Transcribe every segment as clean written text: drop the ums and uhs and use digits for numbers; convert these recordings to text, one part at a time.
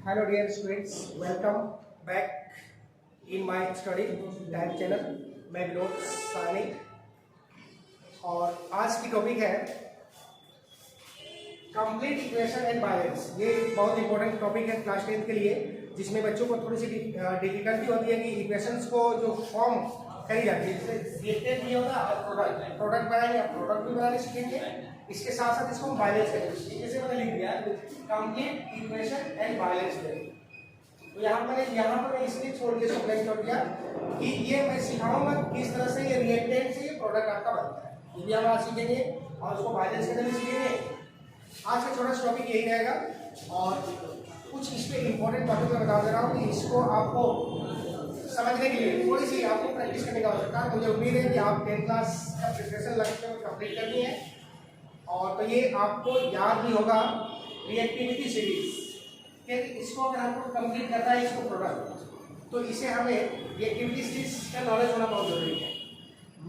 Hello dear students, welcome back in my study time channel. मैं विनोद सानी और आज की टॉपिक है कंप्लीट इक्वेशन एंड बैलेंस। ये बहुत इंपॉर्टेंट टॉपिक है क्लास 10 के लिए, जिसमें बच्चों को थोड़ी सी डिफिकल्टी होती है कि इक्वेशंस को जो फॉर्म करी जाती है, जैसे रिएक्टेंट भी होगा और प्रोडक्ट बनाएंगे, प्रोडक्ट भी बनाने सीखेंगे। इसके साथ साथ इसको हम बैलेंस करेंगे। जैसे मैंने लिख दिया कंप्लीट इक्वेशन एंड बैलेंस करेंगे। तो यहाँ पर इसलिए छोड़ दिया कि ये मैं सिखाऊंगा किस तरह से ये रिएक्टेंट से ये प्रोडक्ट आपका बनता है। ये भी हम आज सीखेंगे और उसको बैलेंस करने में सीखेंगे। आज का छोटा सा टॉपिक यही रहेगा और कुछ इस पे इंपॉर्टेंट टॉपिक मैं बता दे रहा हूँ कि इसको आपको समझने के लिए थोड़ी सी आपको प्रैक्टिस करने की आवश्यकता है। मुझे उम्मीद है कि आप 10th क्लास का प्रिपरेशन लगभग कंप्लीट करनी है और तो ये आपको याद भी होगा रिएक्टिविटी सीरीज कि इसको अगर आपको कंप्लीट करना है इसको प्रोडक्ट, तो इसे हमें रिएक्टिविटी सीरीज का नॉलेज होना बहुत जरूरी है।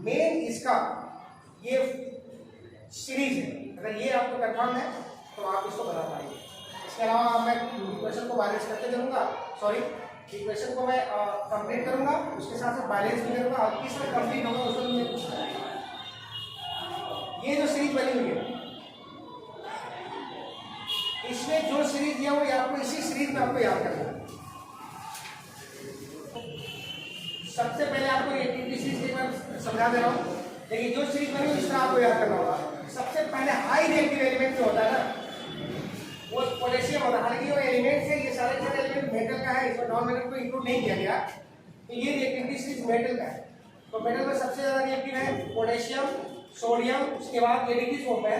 मेन इसका ये सीरीज है, अगर ये आपको कंफर्म है तो आप इसको बना पाएंगे। इसके अलावा मैं इक्वेशन को बैलेंस करते चलूंगा, इक्वेशन को मैं कंप्लीट करूंगा, उसके साथ साथ बैलेंस भी करूंगा और किस तरह कंप्लीट होगा उसको मुझे पूछना है। ये जो सीरीज बनी हुई है, इसमें जो सीरीज दिया वो आपको इसी सीरीज में आपको याद करना है। सबसे पहले आपको रिएक्टिविटी सीरीज के बारे समझा दे रहा हूँ। देखिए जो सीरीज बनी इस तरह आपको याद करना होगा। सबसे पहले हाई रिएक्टिव एलिमेंट जो होता है ना, वो पोटेशियम होता है। हालांकि वो एलिमेंट है, ये सारे एलिमेंट मेटल का है, इसमें नॉन मेटल को इंक्लूड नहीं किया गया। तो ये रिएक्टिविटी सीरीज मेटल का है। तो मेटल में सबसे ज्यादा रिएक्टिव है पोटेशियम, सोडियम, उसके बाद एडीटी फॉर्म है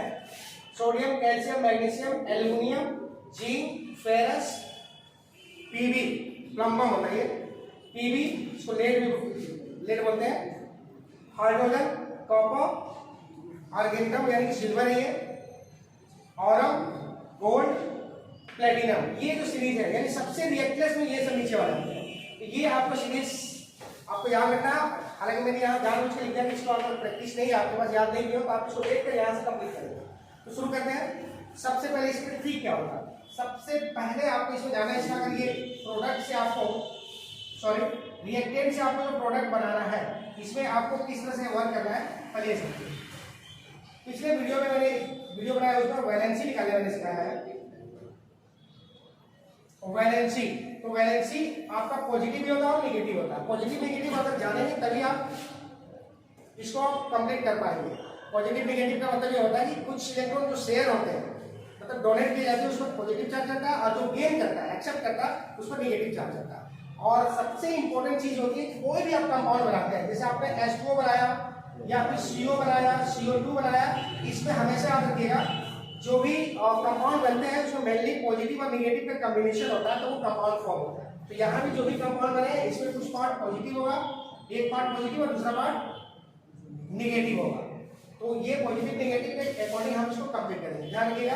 sodium, calcium, magnesium, aluminium, zinc, ferrous, PB, plumbum होता है ये पीबी, इसको लेड बोलते हैं, हाइड्रोजन, कॉपर, आर्गेनियम यानी कि सिल्वर है ये, ऑरम, गोल्ड, प्लेटिनम। ये जो सीरीज है यानी सबसे रिएक्टलेस में ये सब नीचे वाला है। तो ये आपको सीरीज आपको याद रखना। हालांकि मैंने यहाँ जानबूझ के लिख दिया कि इसको अगर प्रैक्टिस नहीं, आपके पास याद नहीं हो तो आप इसको देख कर यहाँ से कंप्लीट करेंगे। तो शुरू करते हैं। सबसे पहले इसमें ट्री क्या होगा, सबसे पहले आपको इसमें जाना है। इसका अगर ये प्रोडक्ट से आपको रिएक्टेंट से आपको जो प्रोडक्ट बनाना है, इसमें आपको किस तरह से वर्क करना है पहले समझिए। पिछले वीडियो में मैंने वीडियो बनाया, उसमें वैलेंसी निकालने मैंने सिखाया है। वैलेंसी, तो वैलेंसी आपका पॉजिटिव भी होता है और नेगेटिव होता है। पॉजिटिव नेगेटिव अगर जानेंगे तभी आप इसको कंप्लीट कर पाएंगे। पॉजिटिव नेगेटिव का मतलब ये होता है कि कुछ इलेक्ट्रॉन जो शेयर होते हैं, मतलब डोनेट किए जाते हैं, उसको पॉजिटिव चार्ज करता है और जो गेन करता है, एक्सेप्ट करता है, उसको नेगेटिव चार्ज करता है। और सबसे इंपॉर्टेंट चीज होती है कि कोई भी आप कंपाउंड बनाते हैं, जैसे आपने H2O बनाया या फिर CO बनाया, CO2 बनाया, इसमें हमेशा याद रखिएगा जो भी कंपाउंड बनते हैं उसमें मेनली पॉजिटिव और नेगेटिव का कॉम्बिनेशन होता है, तो वो कंपाउंड फॉर्म होता है। तो यहाँ भी जो भी कंपाउंड बने इसमें कुछ पार्ट पॉजिटिव होगा, एक पार्ट पॉजिटिव और दूसरा पार्ट नेगेटिव होगा। तो ये पॉजिटिव नेगेटिव के अकॉर्डिंग हम इसको कंप्लीट करेंगे, ध्यान रखिएगा।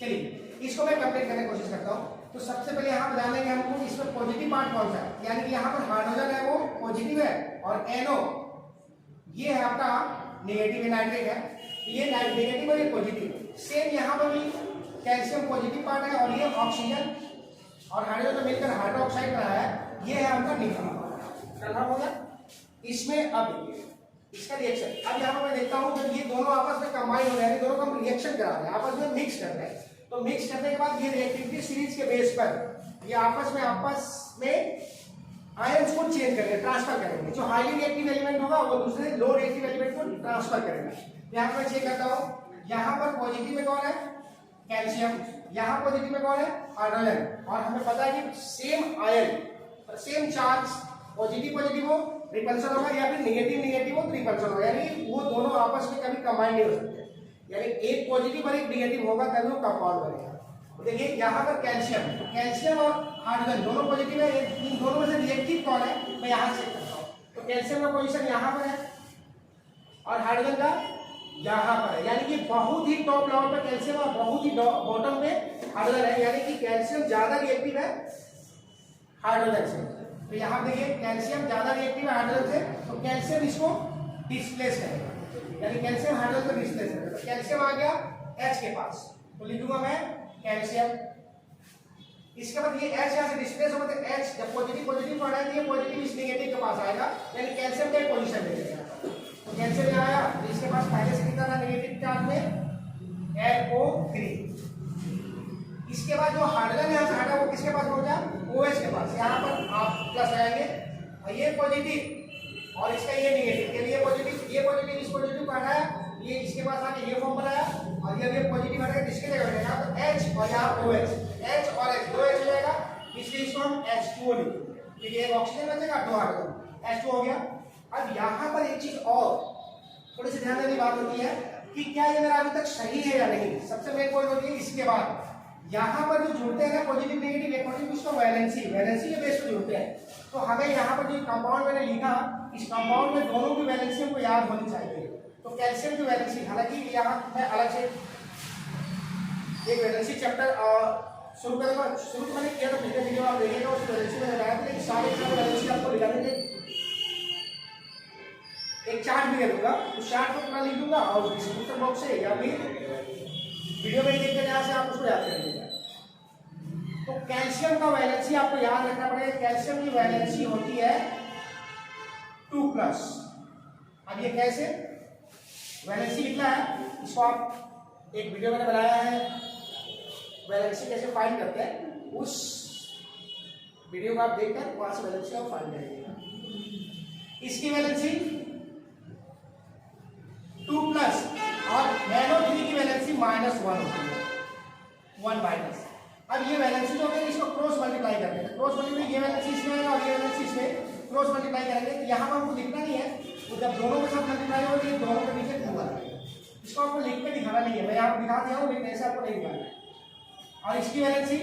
चलिए इसको मैं कंप्लीट करने की कोशिश करता हूँ। तो सबसे पहले यहाँ बता देंगे हमको इसमें पॉजिटिव पार्ट कौन सा है, यानी कि यहाँ पर हाइड्रोजन है वो पॉजिटिव है और NO ये है आपका नेगेटिव, नाइट्रेट है। तो ये नेगेटिव और ये पॉजिटिव। सेम यहाँ पर भी कैल्शियम पॉजिटिव पार्ट है और ये ऑक्सीजन और हाइड्रोजन तो मिलकर हाइड्रोक्साइड बना है, ये है आपका नेगेटिव। कंफर्म हो गया। इसमें अब देखिए इसका रिएक्शन, अब यहाँ पर मैं देखता हूँ जब ये दोनों आपस में कंबाइन हो रहे हैं, दोनों को हम रिएक्शन करा रहे हैं, आपस में मिक्स कर रहे हैं। तो मिक्स करने के बाद ये रिएक्टिविटी सीरीज के बेस पर ये आपस में आयंस को चेंज करेंगे, ट्रांसफर करेंगे। जो हाईली रिएक्टिव एलिमेंट होगा वो दूसरे लो रिएक्टिव एलिमेंट को ट्रांसफर करेगा। यहाँ पर चेक करता हूँ, यहाँ पर पॉजिटिव में कौन है कैल्शियम, यहाँ पॉजिटिव में कौन है हाइड्रोजन। और हमें पता है कि same ion same charge positive हो रिपल्शन होगा या फिर नेगेटिव हो तो रिपल्शन होगा, यानी वो दोनों आपस में कभी कंबाइन नहीं हो सकते। यानी एक पॉजिटिव और एक नेगेटिव होगा तभी वो कंपाउंड बनेगा। तो देखिए यहाँ पर कैल्शियम और हाइड्रोजन दोनों पॉजिटिव है, इन दोनों में से रिएक्टिव कौन है मैं यहाँ चेक करता हूँ। तो कैल्शियम का पोजीशन यहाँ पर है और हाइड्रोजन का यहाँ पर है, यानी कि बहुत ही टॉप लेवल पर कैल्शियम और बहुत ही बॉटम में हाइड्रोजन है, यानी कि कैल्शियम ज्यादा रिएक्टिव है हाइड्रोजन से। तो यहाँ देखिए कैल्शियम ज्यादा रिएक्टिव है हाइड्रोजन से, तो कैल्शियम इसको डिस्प्लेस करेगा। यानी कैल्शियम हाइड्रोजन को डिस्प्लेस करेगा। तो कैल्शियम आ गया H के पास, तो लिखूंगा मैं कैल्शियम। इसके बाद ये H यहाँ से डिस्प्लेस होगा, तो H जब पॉजिटिव पॉजिटिव पड़ा है, ये पॉजिटिव इस नेगेटिव के पास आएगा, यानी कैल्शियम का एक पोजीशन ले लेगा। तो कैल्शियम यहाँ आया, तो इसके पास पहले से कितना था नेगेटिव चार्ज में NO3। इसके बाद जो हाइड्रोजन यहाँ से हटा वो किसके पास पहुंचा, OH के पास। यहाँ पर आप प्लस लगाएंगे और ये पॉजिटिव और इसका ये नेगेटिव, ये पॉजिटिव इस पॉजिटिव को हटाया, ये इसके पास आके ये फॉर्म बनाया और ये पॉजिटिव हटा के इसके जगह बैठेगा, तो H और यहाँ OH, H और H दो H हो जाएगा, इसलिए इसको हम H2O लिखेंगे। ठीक है, एक ऑक्सीजन बचेगा, दो हाइड्रोजन, H2 हो गया। अब यहाँ पर एक चीज और थोड़ी सी ध्यान देने की बात होती है कि क्या ये मेरा अभी तक सही है या नहीं। सबसे मेन पॉइंट होती है इसके बाद यहाँ पर जो जुड़ते हैं ना पॉजिटिव नेगेटिव, अकॉर्डिंग टू उसका वैलेंसी के बेस पे जुड़ते हैं। तो हमें यहाँ पर जो कंपाउंड मैंने लिखा, इस कंपाउंड में दोनों की वैलेंसी हमको याद होनी चाहिए। तो कैल्शियम की वैलेंसी, हालांकि यहाँ मैं अलग से एक वैलेंसी चैप्टर शुरू करेगा, शुरू तो मैंने किया था, पिछले वीडियो आप देखिएगा, उस वैलेंसी में बताया था, लेकिन सारे वैलेंसी आपको लिखा देंगे, एक चार्ट भी दे दूंगा, उस चार्ट को पूरा लिख दूंगा और डिस्क्रिप्शन बॉक्स से या फिर वीडियो में देखकर जहाँ से आप उसको याद कर लीजिएगा। तो कैल्शियम का वैलेंसी आपको याद रखना पड़ेगा, कैल्शियम की वैलेंसी होती है 2+। अब ये कैसे वैलेंसी लिखना है, इसको आप एक वीडियो मैंने बनाया है, वैलेंसी कैसे फाइंड करते हैं, उस वीडियो को आप देखकर वहां से वैलेंसी आप फाइंड करेंगे। इसकी वैलेंसी 2+ और NO3 की वैलेंसी -1 होती है, 1-। अब ये वैलेंसी जो है इसको क्रॉस मल्टीप्लाई करते हैं, क्रॉस मल्टीप्लाई ये वैलेंसी इसमें है और ये वैलेंसी इसमें, क्रॉस मल्टीप्लाई करेंगे तो यहाँ पर हमको लिखना नहीं है, तो जब दोनों के साथ मल्टीप्लाई होगी ये दोनों के नीचे 2 आ जाएगा। इसको आपको लिख के दिखाना नहीं है, मैं यहाँ दिखा दिया हूँ, लेकिन ऐसे आपको नहीं दिखाना है। और इसकी वैलेंसी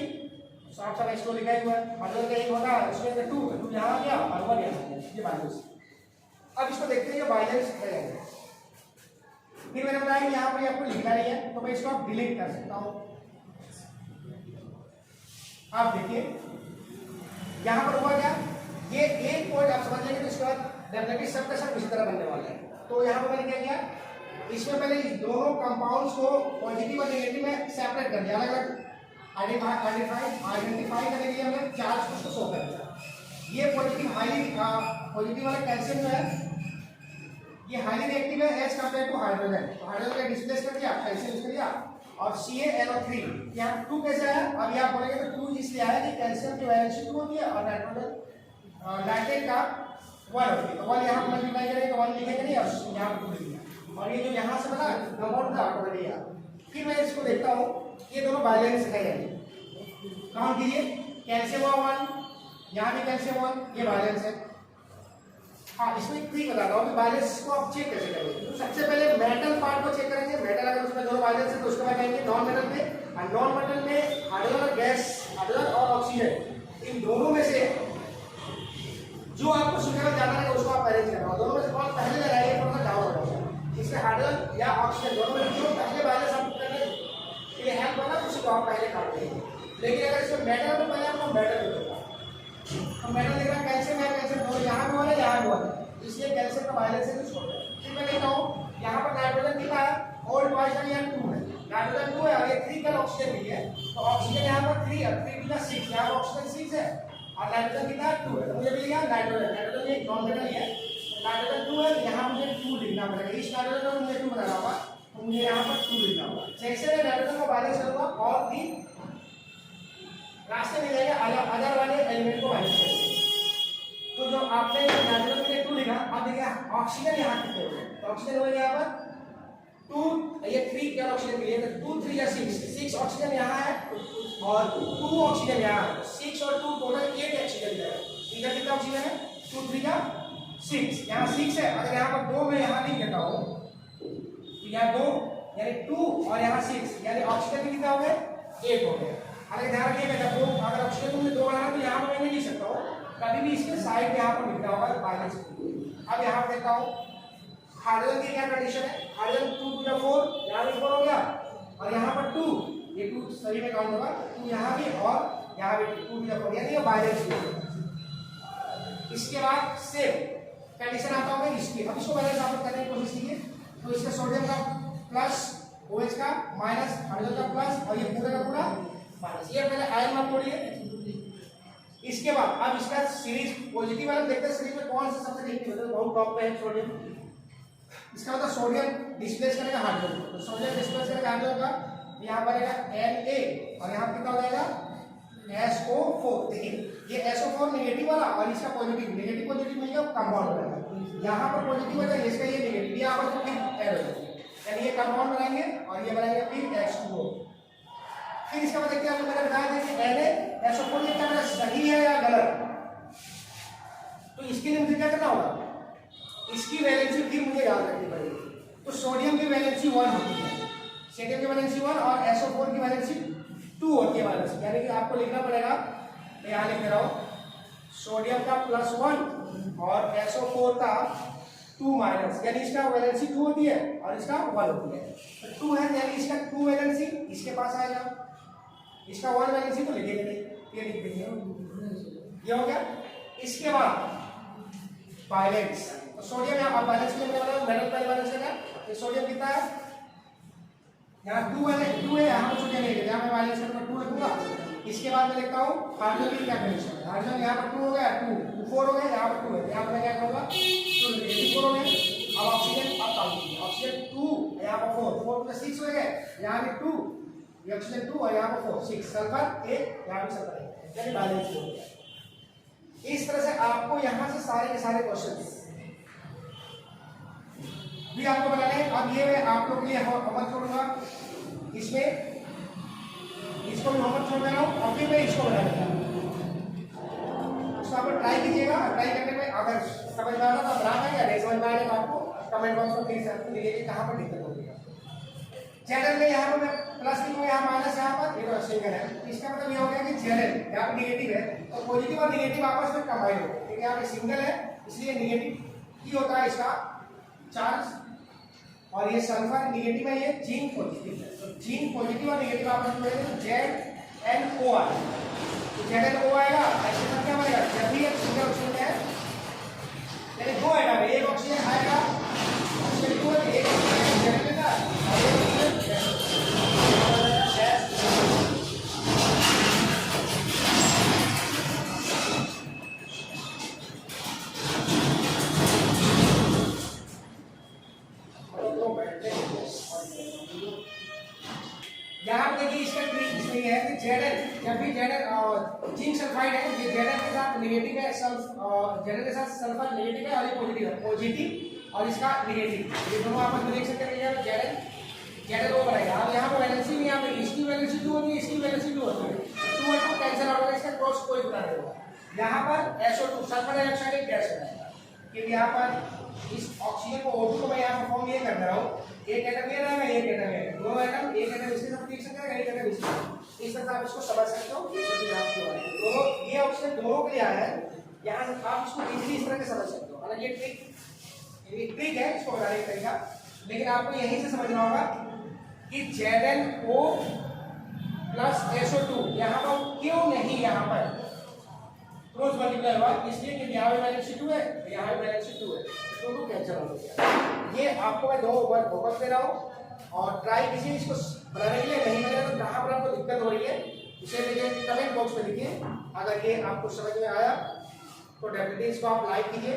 साफ साफ इसको लिखा हुआ है, हाइड्रोजन का एक होता है, इसमें 2 यहाँ आ गया और 1 यहाँ आ गया, ये बैलेंस। अब इसको देखते हैं ये बैलेंस है। फिर मैंने बताया कि यहाँ पर आपको लिखना नहीं है, तो मैं इसको आप डिलीट कर सकता हूँ। आप देखिए यहाँ पर हुआ क्या, ये एक पॉइंट आप समझ लेंगे तो इसके बाद डेफिनेटली सब का सब इसी तरह बनने वाला है। तो यहाँ पर मैंने क्या किया, इसमें पहले इस दोनों कंपाउंड्स को पॉजिटिव और नेगेटिव में सेपरेट कर दिया, अलग अलग आइडेंटिफाई करने के लिए हमने चार्ज को शो कर दिया। ये पॉजिटिव वाला कैल्शियम जो है ये हाईली रिएक्टिव है एज कंपेयर टू हाइड्रोजन, तो हाइड्रोजन का डिस्प्लेस कर दिया, कैल्शियम कर दिया, और CaNO3 यहाँ 2 कैसे आया, अब यहाँ बोलेंगे तो 2 इसलिए आया कि कैल्शियम की वैलेंसी 2 होती है और नाइट्रेट का 1 होती है, तो 1 यहाँ पर मल्टीप्लाई करेंगे तो 1 लिखेंगे नहीं और यहाँ पर 2 लिख दिया, और ये जो यहाँ से बना कंपाउंड था ऑलरेडी यहाँ। फिर मैं इसको देखता हूँ, ये दोनों बैलेंस है, काउंट कीजिए, कैल्शियम 1, यहाँ भी कैल्शियम 1, ये बैलेंस है। हाँ, इसमें ट्रिक बता रहा हूँ कि बैलेंस को आप चेक कैसे करेंगे। तो सबसे पहले मेटल पार्ट को चेक करेंगे, मेटल अगर उसमें दोनों बैलेंस है तो उसके बाद जाएंगे नॉन मेटल में, और नॉन मेटल में हाइड्रोजन और गैस, हाइड्रोजन और ऑक्सीजन, इन दोनों में से जो आपको सुटेबल ज्यादा रहेगा उसको आप अरेंज करना, दोनों में से कौन पहले लगाइए कौन सा डाउन होगा, इसमें हाइड्रोजन या ऑक्सीजन दोनों में जो पहले बैलेंस आप करने के लिए हेल्प होगा उसी को आप पहले काट देंगे। लेकिन अगर इसमें मेटल तो पहले आपको मेटल देगा, तो मेटल लिख रहा है कैल्शियम है, कैल्शियम दोनों यहाँ भी हो रहा है यहाँ भी हो रहा है, इसलिए कैल्शियम का बैलेंस है तो छोड़ दो। फिर मैं कहता हूँ यहाँ पर नाइट्रोजन कितना है, और पॉइजन यहाँ 2 है, नाइट्रोजन 2 है और ये 3 का ऑक्सीजन भी है, तो ऑक्सीजन यहाँ पर 3 है, 3 का 6, यहाँ पर ऑक्सीजन 6 है और नाइट्रोजन कितना है 2 है, तो मुझे मिल गया नाइट्रोजन एक नॉन मेटल है, नाइट्रोजन 2 है, यहाँ मुझे 2 लिखना पड़ेगा, इस नाइट्रोजन को मुझे 2 बनाना होगा, तो मुझे यहाँ पर 2 लिखना होगा। जैसे मैं नाइट्रोजन का बैलेंस करूँगा और भी रास्ते मिल जाएगा अदर वाले एलिमेंट को बैलेंस करेंगे। तो जो आपने नाइट्रोजन के लिए 2 लिखा, अब देखिए ऑक्सीजन यहाँ कितने हो गए, तो ऑक्सीजन हो गया यहाँ पर 2, ये 3 क्या ऑक्सीजन के लिए, तो 2 3 या 6 ऑक्सीजन यहाँ है और 2 ऑक्सीजन यहाँ है, 6 और 2 टोटल 8 ऑक्सीजन है। इधर कितना ऑक्सीजन है, 2 3 का 6, यहाँ 6 है, अगर यहाँ पर 2 मैं यहाँ लिख देता हूँ तो यहाँ 2 यानी 2 और यहाँ 6 यानी ऑक्सीजन कितना हो गया 8 हो गया। अगर ध्यान रखिएगा जब 2 अगर ऑक्सीजन तुमने 2 बनाना तो यहाँ पर मैं नहीं लिख सकता हूँ, कभी भी इसके साइड यहाँ पर लिखना होगा बैलेंस। अब यहाँ पर देखता हूँ हाइड्रोजन की क्या कंडीशन है, हाइड्रोजन 2 2 4, यहाँ भी 4 हो गया और यहाँ पर 2, ये 2 सही में काउंट होगा, 2 यहाँ भी और यहाँ भी 2 2 4, यानी ये बैलेंस। इसके बाद सेम कंडीशन आता होगा इसकी, अब इसको बैलेंस आप करने की कोशिश कीजिए, तो इसका सोडियम का प्लस, OH का माइनस, हाइड्रोजन का प्लस और ये पूरा का पूरा माइनस। ये पहले आयन मान तोड़िए। इसके बाद अब इसका सीरीज पॉजिटिव वाला देखते हैं, सीरीज में कौन सा सबसे नेगेटिव होता है, बहुत टॉप पे है सोडियम। इसका मतलब सोडियम डिस्प्लेस करेगा हाइड्रोजन, तो सोडियम डिस्प्लेस करेगा हाइड्रोजन का, यहाँ बनेगा Na और यहाँ कितना हो जाएगा SO4। देखिए ये SO4 नेगेटिव वाला और इसका पॉजिटिव, नेगेटिव पॉजिटिव मिल गया कंपाउंड बनेगा। यहाँ पर पॉजिटिव हो जाएगा, इसका ये नेगेटिव, यहाँ पर तो फिर एड हो जाएगा, यानी ये कंपाउंड बनाएंगे और ये बनाएंगे फिर H2O। फिर इसका मतलब क्या मैंने बताया था कि Na SO4 ये क्या सही है या गलत, तो इसके लिए मुझे क्या करना होगा, इसकी वैलेंसी फिर मुझे याद रखनी पड़ेगी। तो सोडियम की वैलेंसी 1 होती है, सोडियम की वैलेंसी 1 और SO4 की वैलेंसी 2 होती है वैलेंसी, यानी कि आपको लिखना पड़ेगा, मैं यहाँ लिख रहा हूँ सोडियम का +1 और SO4 का 2 माइनस, यानी इसका वैलेंसी 2 होती है और इसका 1 होती है। तो 2 है यानी इसका 2 वैलेंसी इसके पास आएगा, इसका 1 वैलेंसी तो लिखेंगे नहीं, ये लिख देंगे, ये हो गया। इसके बाद वैलेंस, तो सोडियम यहाँ वैलेंस के लिए मेटल पहले वैलेंस है, ये सोडियम कितना है, यहाँ 2 है, यहाँ पर सोडियम नहीं है, यहाँ मैं वैलेंस नंबर 2 लिखूंगा। इसके बाद मैं लिखता हूँ हाइड्रोजन की क्या कंडीशन है, हाइड्रोजन यहाँ पर 2 हो गया, 2 4 हो गया, यहाँ पर 2 है, यहाँ पर मैं क्या करूँगा 2 4 हो गया। अब ऑक्सीजन अब काउंट कीजिए, ऑक्सीजन 2 यहाँ पर 4 + 6 हो गए, यहाँ पे 2, ये ऑक्सीजन 2 और यहाँ पर 4 6, सल्फर 1, यहाँ पे सल्फर 1, यानी बैलेंस हो गया। इस तरह से आपको यहाँ से सारे के सारे क्वेश्चन भी आपको बनाने हैं। अब ये मैं आप लोगों के लिए होमवर्क छोड़ूंगा, इसमें इसको भी होमवर्क छोड़ दे रहा हूँ और फिर मैं इसको बना देता हूँ, उसको आप ट्राई कीजिएगा। ट्राई करने में अगर समझ में आ रहा तो बना पाएंगे, नहीं समझ में आएगा तो आपको कमेंट बॉक्स में फिर से आपको लिखिए कहाँ पर दिक्कत होगी। जेडल में यहाँ पर मैं प्लस लिखूंगा, यहाँ माइनस, यहाँ पर ये सिंगल है, इसका मतलब ये हो गया कि जेडल यहाँ पर नेगेटिव है और पॉजिटिव और नेगेटिव आपस में कंबाइन होते हैं, क्योंकि यहाँ पे सिंगल है इसलिए नेगेटिव ही होता है इसका चार्ज, और ये सल्फर नेगेटिव है, ये जिंक पॉजिटिव है, तो जिंक पॉजिटिव और नेगेटिव आपस में ZnO आएगा, तो ZnO आएगा, ऐसे में क्या बनेगा, जब भी एक सिंगल ऑक्सीजन है यानी 2 एटम है, एक ऑक्सीजन आएगा, ऑक्सीजन 2 है, एक ऑक्सीजन ZnO का और एक ऑक्सीजन यहाँ पे देखिए इसका ट्रिक इसमें है कि Zn जब भी Zn जिंक सल्फाइड है, ये Zn के साथ नेगेटिव है, Zn के साथ सल्फर नेगेटिव है और ये पॉजिटिव है, पॉजिटिव और इसका नेगेटिव, ये दोनों आपस में देख सकते हैं Zn बनेगा। अब यहाँ पे वैलेंसी में यहाँ पे इसकी वैलेंसी 2 होती है, इसकी वैलेंसी 2 होती है, 2 और 2 कैंसिल आउट होगा, इसका क्रॉस कोई बना नहीं होगा। यहाँ पर SO2 सल्फर डाइऑक्साइड एक गैस बनेगा, क्योंकि यहाँ पर इस ऑक्सीजन को O2 को मैं यहाँ पर फॉर्म ये कर रहा हूँ, एक एटम ये रहेगा, एक एटम ये, दोनों एटम, एक एटम इसके साथ रिएक्शन करेगा, एक एटम इसके साथ, इस तरह से आप इसको समझ सकते हो। दोनों ये ऑप्शन दोनों के लिए आया है, यहाँ आप इसको इजीली इस तरह से समझ सकते हो। हालांकि ये ट्रिक है इसको बनाने का तरीका, लेकिन आपको यहीं से समझना होगा कि ZnO + SO2 यहाँ पर क्यों नहीं यहाँ पर क्रॉस मल्टीप्लाई हुआ, इसलिए कि यहाँ पे वैलेंसी 2 है, यहाँ पे वैलेंसी 2 है, तो 2 कैंसिल हो गया। ये आपको मैं 2 बार फोकस दे रहा हूँ और ट्राई कीजिए इसको बनाने के लिए। नहीं बनेगा तो कहाँ पर आपको दिक्कत हो रही है इसे मुझे कमेंट बॉक्स में लिखिए। अगर ये आपको समझ में आया तो डेफिनेटली इसको आप लाइक कीजिए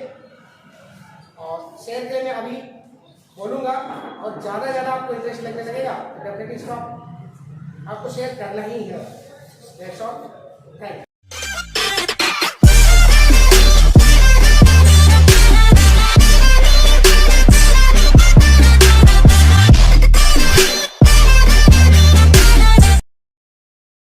और शेयर करें, मैं अभी बोलूँगा और ज़्यादा आपको इंटरेस्ट लगने लगेगा तो डेफिनेटली इसको आपको शेयर करना ही है। That's all, thank you.